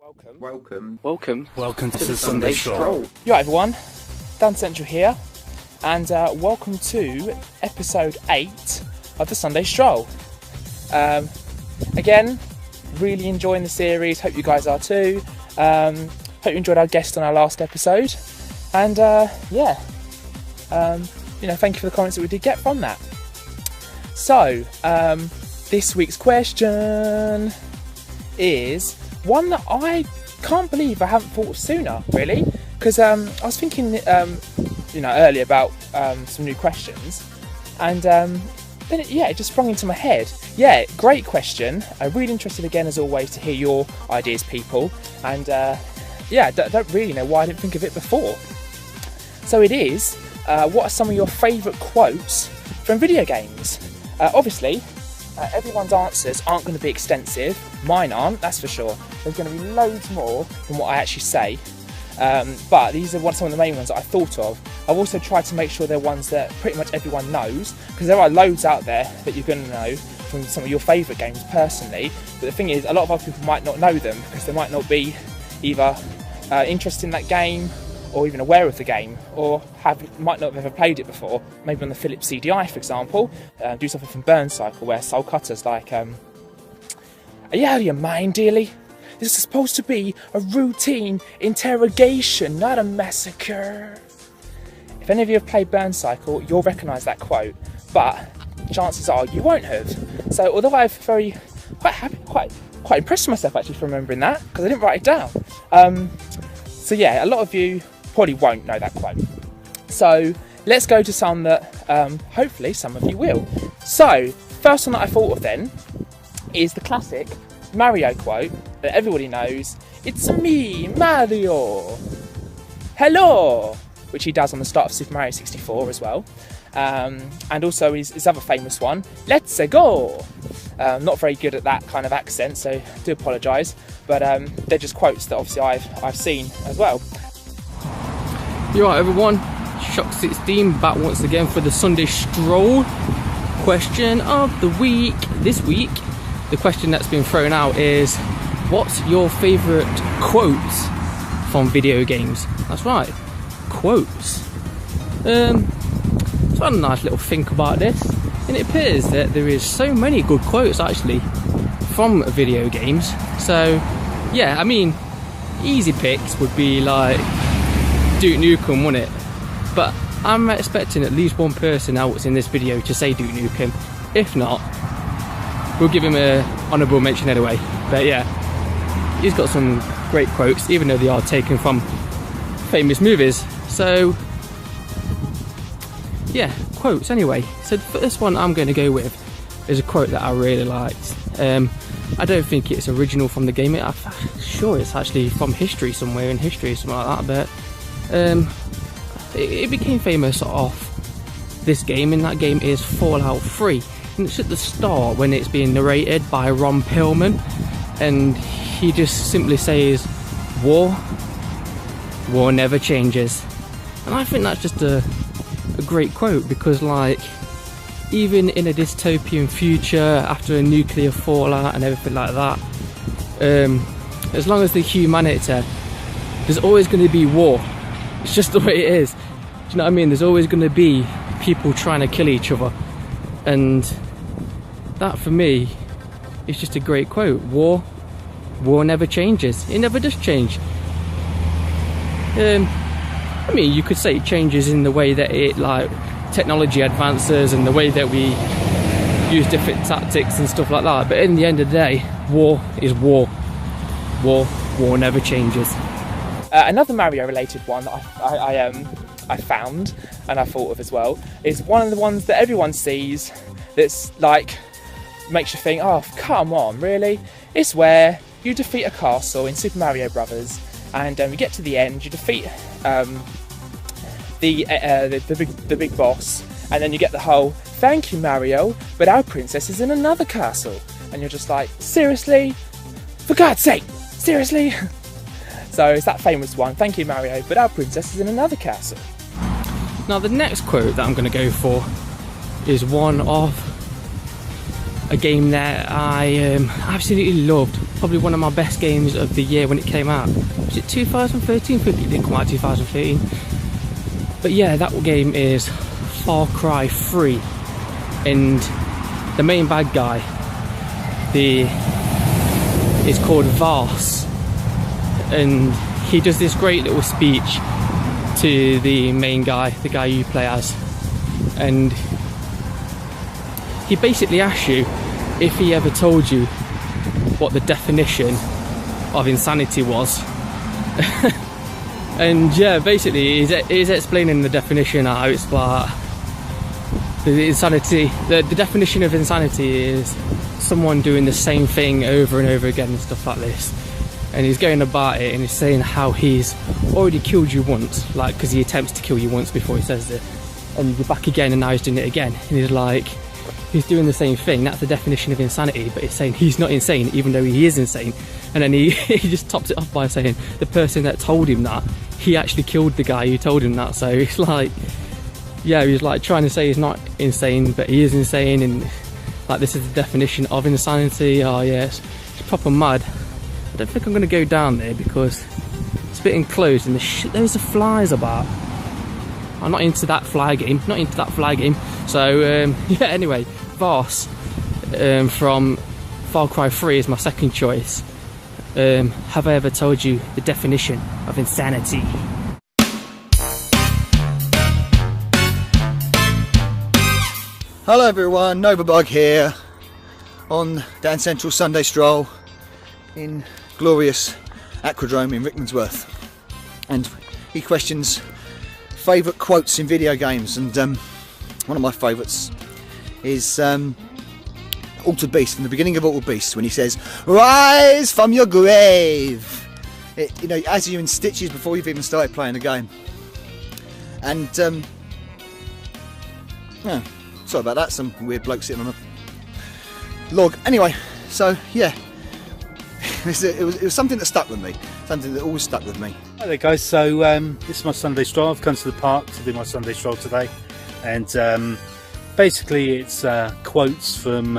Welcome to the Sunday Stroll. You right, everyone? Dan Central here, and welcome to episode 8 of the Sunday Stroll. Again, really enjoying the series. Hope you guys are too. Hope you enjoyed our guest on our last episode, and thank you for the comments that we did get from that. So, this week's question is one that I can't believe I haven't thought of sooner, really, because I was thinking, earlier about some new questions, and then it just sprung into my head. Yeah, great question. I'm really interested again, as always, to hear your ideas, people, and don't really know why I didn't think of it before. So it is, what are some of your favourite quotes from video games? Obviously, everyone's answers aren't going to be extensive. Mine aren't, that's for sure. There's going to be loads more than what I actually say. But these are some of the main ones that I thought of. I've also tried to make sure they're ones that pretty much everyone knows, because there are loads out there that you're going to know from some of your favourite games personally. But the thing is, a lot of other people might not know them because they might not be either interested in that game or even aware of the game, or might not have ever played it before. Maybe on the Philips CDI, for example, do something from Burn Cycle where Soul Cutter's like, are you out of your mind, dearly? This is supposed to be a routine interrogation, not a massacre. If any of you have played Burn Cycle, you'll recognise that quote, but chances are you won't have. So although I've quite impressed with myself actually for remembering that, because I didn't write it down. So yeah, a lot of you probably won't know that quote. So let's go to some that hopefully some of you will. So first one that I thought of then is the classic Mario quote that everybody knows. It's me, Mario. Hello, which he does on the start of Super Mario 64 as well. And also his other famous one, let's go. Not very good at that kind of accent, so I do apologise. But they're just quotes that obviously I've seen as well. You right, everyone? Shock 16 back once again for the Sunday Stroll. Question of the week. This week, the question that's been thrown out is, what's your favourite quotes from video games? That's right, quotes. So I had a nice little think about this, and it appears that there is so many good quotes actually from video games. So yeah, I mean, easy picks would be like Duke Nukem, wouldn't it? But I'm expecting at least one person else in this video to say Duke Nukem. If not, we'll give him an honourable mention anyway. But yeah, he's got some great quotes, even though they are taken from famous movies. So yeah, quotes anyway. So the first one I'm going to go with is a quote that I really liked. I don't think it's original from the game. I'm sure it's actually from history, somewhere in history, something like that. But it became famous off this game, and that game is Fallout 3. And it's at the start when it's being narrated by Ron Perlman, and he just simply says, war never changes. And I think that's just a great quote, because like, even in a dystopian future after a nuclear fallout and everything like that, as long as the humanity, there's always going to be war. It's just the way it is. Do you know what I mean? There's always going to be people trying to kill each other, and that for me is just a great quote. War never changes. It never does change. I mean, you could say it changes in the way that technology advances and the way that we use different tactics and stuff like that. But in the end of the day, war is war. War never changes. Another Mario related one that I found and I thought of as well is one of the ones that everyone sees that's like makes you think, oh come on, really? It's where you defeat a castle in Super Mario Brothers, and you get to the end, you defeat the big boss, and then you get the whole thank you Mario, but our princess is in another castle, and you're just like, seriously? For God's sake, seriously? So it's that famous one, thank you Mario, but our princess is in another castle. Now the next quote that I'm going to go for is one of a game that I absolutely loved. Probably one of my best games of the year when it came out. Was it 2013? I think it didn't come out 2013. But yeah, that game is Far Cry 3, and the main bad guy is called Vars, and he does this great little speech to the main guy, the guy you play as, and he basically asks you if he ever told you what the definition of insanity was. And yeah, basically he's explaining the definition, how it's like the insanity, the definition of insanity is someone doing the same thing over and over again and stuff like this. And he's going about it and he's saying how he's already killed you once, like, because he attempts to kill you once before he says it, and you're back again and now he's doing it again, and he's like, he's doing the same thing. That's the definition of insanity, but he's saying he's not insane even though he is insane. And then he just tops it off by saying the person that told him that, he actually killed the guy who told him that. So it's like, yeah, he's like trying to say he's not insane, but he is insane, and like, this is the definition of insanity. Oh yeah, it's proper mad. I don't think I'm going to go down there because it's a bit enclosed and there's flies about. I'm not into that fly game, So yeah, anyway, Vars from Far Cry 3 is my second choice. Have I ever told you the definition of insanity? Hello everyone, Novabug here on Dan Central Sunday Stroll in glorious Aquadrome in Rickmansworth, and he questions favourite quotes in video games, and one of my favourites is Altered Beast, in the beginning of Altered Beast, when he says, "Rise from your grave." You know, as you're in stitches before you've even started playing the game. And yeah, sorry about that, some weird bloke sitting on a log. Anyway, so yeah, it was something that stuck with me, something that always stuck with me. Hi there guys, so this is my Sunday stroll. I've come to the park to do my Sunday stroll today, and basically it's quotes from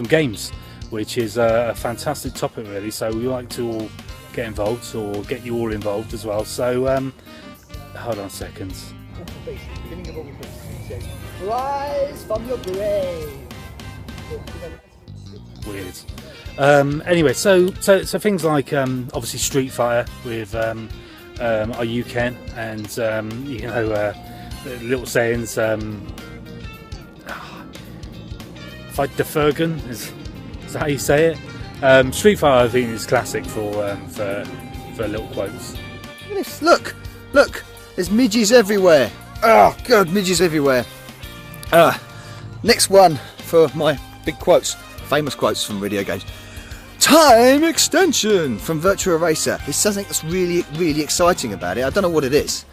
games, which is a fantastic topic really, so we like to all get involved, or get you all involved as well. So hold on a second. Rise from your grave. Weird. Anyway, so things like obviously Street Fighter with Are You Ken, and you know, little sayings. Fight the Fergan, is that how you say it? Street Fighter, I think, is classic for little quotes. Look at this! Look! There's midges everywhere. Oh god, midges everywhere. Next one for my big quotes, famous quotes from video games. Time extension from Virtua Racer. There's something that's really, really exciting about it. I don't know what it is.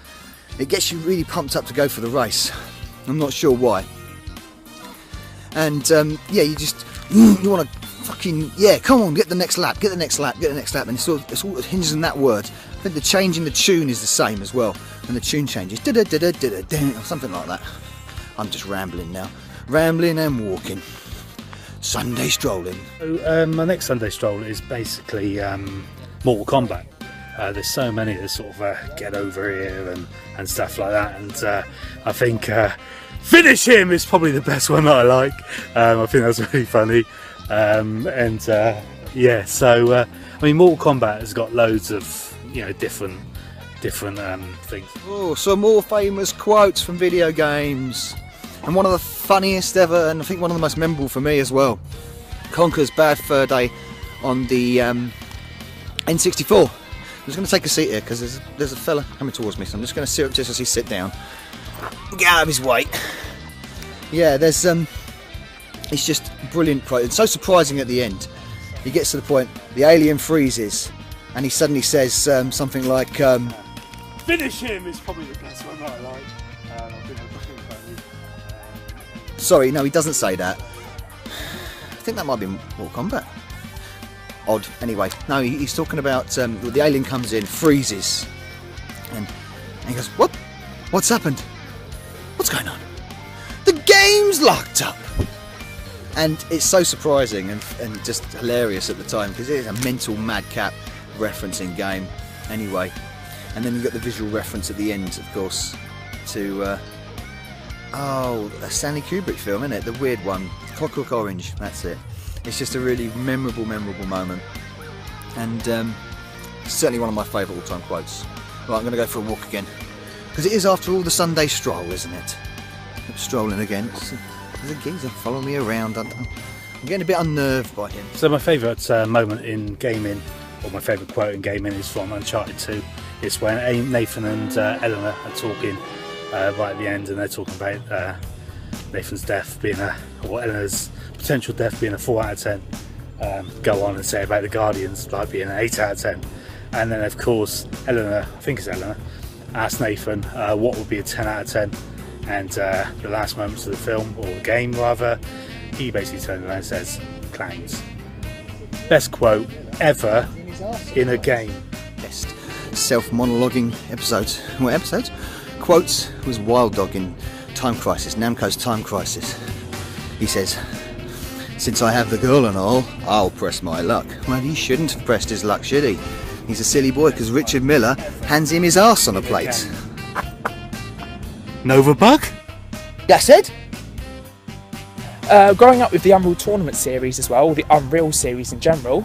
It gets you really pumped up to go for the race. I'm not sure why. And yeah, you want to fucking, yeah, come on, get the next lap, and it's all it hinges on that word. I think the change in the tune is the same as well, and the tune changes, or something like that. I'm just rambling now, rambling and walking. Sunday strolling. So, my next Sunday stroll is basically Mortal Kombat. There's so many that sort of get over here and stuff like that, and I think Finish Him is probably the best one that I like. I think that's really funny, and yeah. So I mean, Mortal Kombat has got loads of, you know, different things. Oh, some more famous quotes from video games. And one of the funniest ever, and I think one of the most memorable for me as well, Conker's Bad Fur Day on the N64. I'm just going to take a seat here because there's a fella coming towards me, so I'm just going to sit up just as he sit down, get out of his way. Yeah, there's it's just brilliant quote. It's so surprising at the end. He gets to the point, the alien freezes, and he suddenly says something like, Finish Him is probably the best one that I like. Sorry, no, he doesn't say that. I think that might be Mortal Kombat. Odd. Anyway, no, he's talking about the alien comes in, freezes, and he goes, "What? What's happened? What's going on? The game's locked up." And it's so surprising and just hilarious at the time because it is a mental madcap reference in game anyway. And then you've got the visual reference at the end, of course, to a Stanley Kubrick film, isn't it? The weird one, Clockwork Orange, that's it. It's just a really memorable moment. And certainly one of my favourite all-time quotes. Right, I'm going to go for a walk again. Because it is, after all, the Sunday Stroll, isn't it? I'm strolling again. There's a geezer following me around. I'm getting a bit unnerved by him. So my favourite moment in gaming, or my favourite quote in gaming, is from Uncharted 2. It's when Nathan and Eleanor are talking right at the end, and they're talking about Nathan's death being or Eleanor's potential death being a 4 out of 10. Go on and say about the Guardians like being an 8 out of 10. And then of course Eleanor, I think it's Eleanor, asked Nathan what would be a 10 out of 10. And the last moments of the film, or the game rather, he basically turns around and says, clowns. Best quote ever in a game. Best self-monologuing episode. What episode? Quotes was Wild Dog in Time Crisis, Namco's Time Crisis. He says, since I have the girl and all, I'll press my luck. Well, he shouldn't have pressed his luck, should he? He's a silly boy because Richard Miller hands him his arse on a plate. Nova Bug? Gashead? Growing up with the Unreal Tournament series as well, or the Unreal series in general,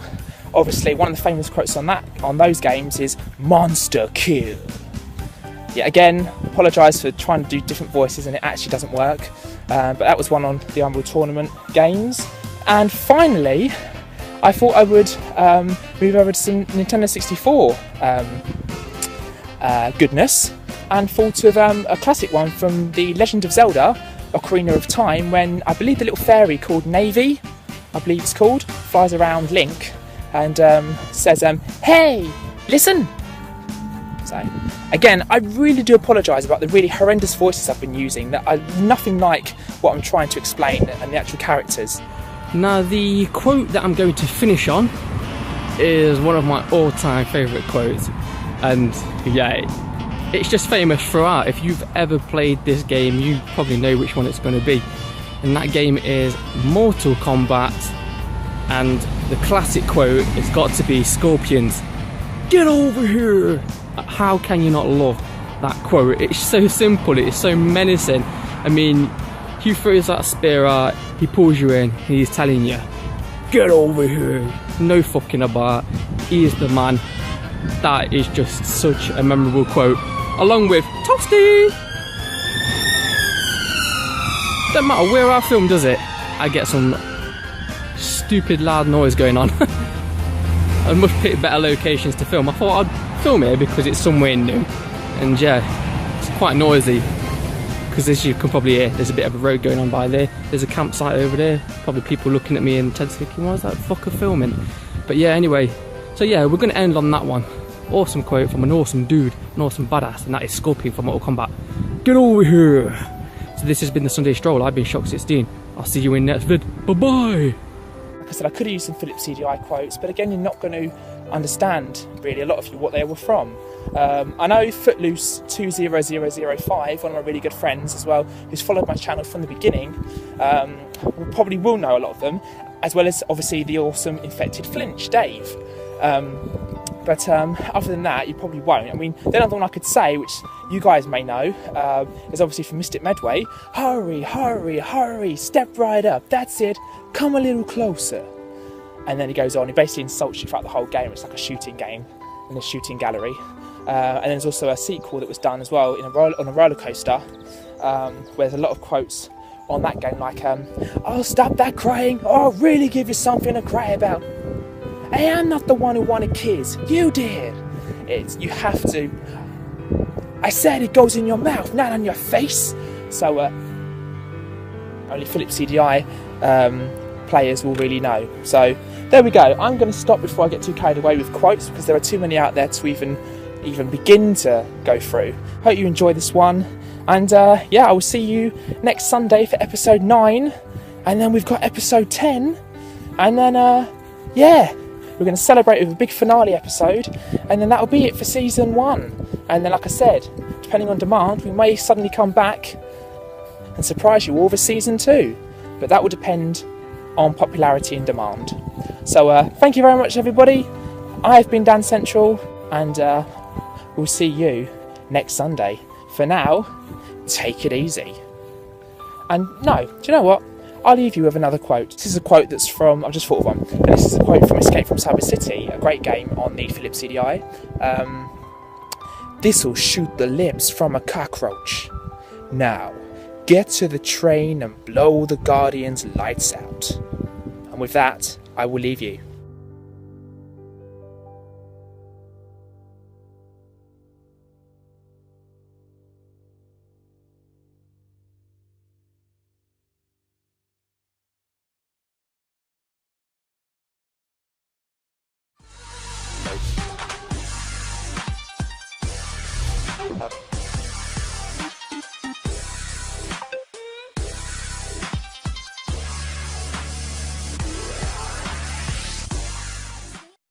obviously one of the famous quotes on those games is "Monster Kill." Yeah, again, apologise for trying to do different voices and it actually doesn't work, but that was one on the Unreal Tournament games. And finally, I thought I would move over to some Nintendo 64 goodness, and thought of a classic one from The Legend of Zelda, Ocarina of Time, when I believe the little fairy called Navy, I believe it's called, flies around Link and says, hey, listen! So, again, I really do apologise about the really horrendous voices I've been using that are nothing like what I'm trying to explain and the actual characters. Now, the quote that I'm going to finish on is one of my all-time favourite quotes, and yeah, it's just famous throughout. If you've ever played this game, you probably know which one it's going to be, and that game is Mortal Kombat, and the classic quote has got to be Scorpions, "Get over here!" How can you not love that quote? It's so simple, it's so menacing. I mean, he throws that spear out, he pulls you in, he's telling you, get over here. No fucking about, he is the man. That is just such a memorable quote, along with Toasty. Don't matter where I film, does it? I get some stupid loud noise going on. I must pick better locations to film. I thought I'd film here because it's somewhere new, and yeah, it's quite noisy because as you can probably hear, there's a bit of a road going on by there, there's a campsite over there, probably people looking at me and Ted's thinking, why is that fucker filming? But yeah, anyway, so yeah, we're going to end on that one. Awesome quote from an awesome dude, an awesome badass, and that is Scorpion from Mortal Kombat. Get over here! So this has been the Sunday Stroll. I've been Shock16. I'll see you in next vid. Bye bye! Like I said, I could have used some Philips CDI quotes, but again, you're not going to understand, really, a lot of you, what they were from. I know Footloose 20005, one of my really good friends as well, who's followed my channel from the beginning, probably will know a lot of them, as well as, obviously, the awesome Infected Flinch, Dave. But other than that, you probably won't. I mean, the other one I could say, which you guys may know, is obviously from Mystic Medway. Hurry, hurry, hurry, step right up, that's it, come a little closer. And then he goes on, he basically insults you throughout the whole game. It's like a shooting game in a shooting gallery. And then there's also a sequel that was done as well on a roller coaster, where there's a lot of quotes on that game, like, "Oh, stop that crying, oh, I'll really give you something to cry about. Hey, I'm not the one who wanted kids, you did." You have to, I said it goes in your mouth, not on your face. So only Philips CDI players will really know. So there we go. I'm going to stop before I get too carried away with quotes, because there are too many out there to even begin to go through. Hope you enjoy this one, and yeah, I will see you next Sunday for episode 9, and then we've got episode 10, and then yeah, we're going to celebrate with a big finale episode, and then that'll be it for season 1. And then, like I said, depending on demand, we may suddenly come back and surprise you all for season 2, but that will depend on popularity and demand. So thank you very much, everybody. I've been Dan Central, and we'll see you next Sunday. For now, take it easy. And no, do you know what? I'll leave you with another quote. This is a quote that's from, I've just thought of one, but this is a quote from Escape from Cyber City, a great game on the Philips CDI. This'll shoot the limbs from a cockroach. Now, get to the train and blow the Guardian's lights out. And with that, I will leave you. Up.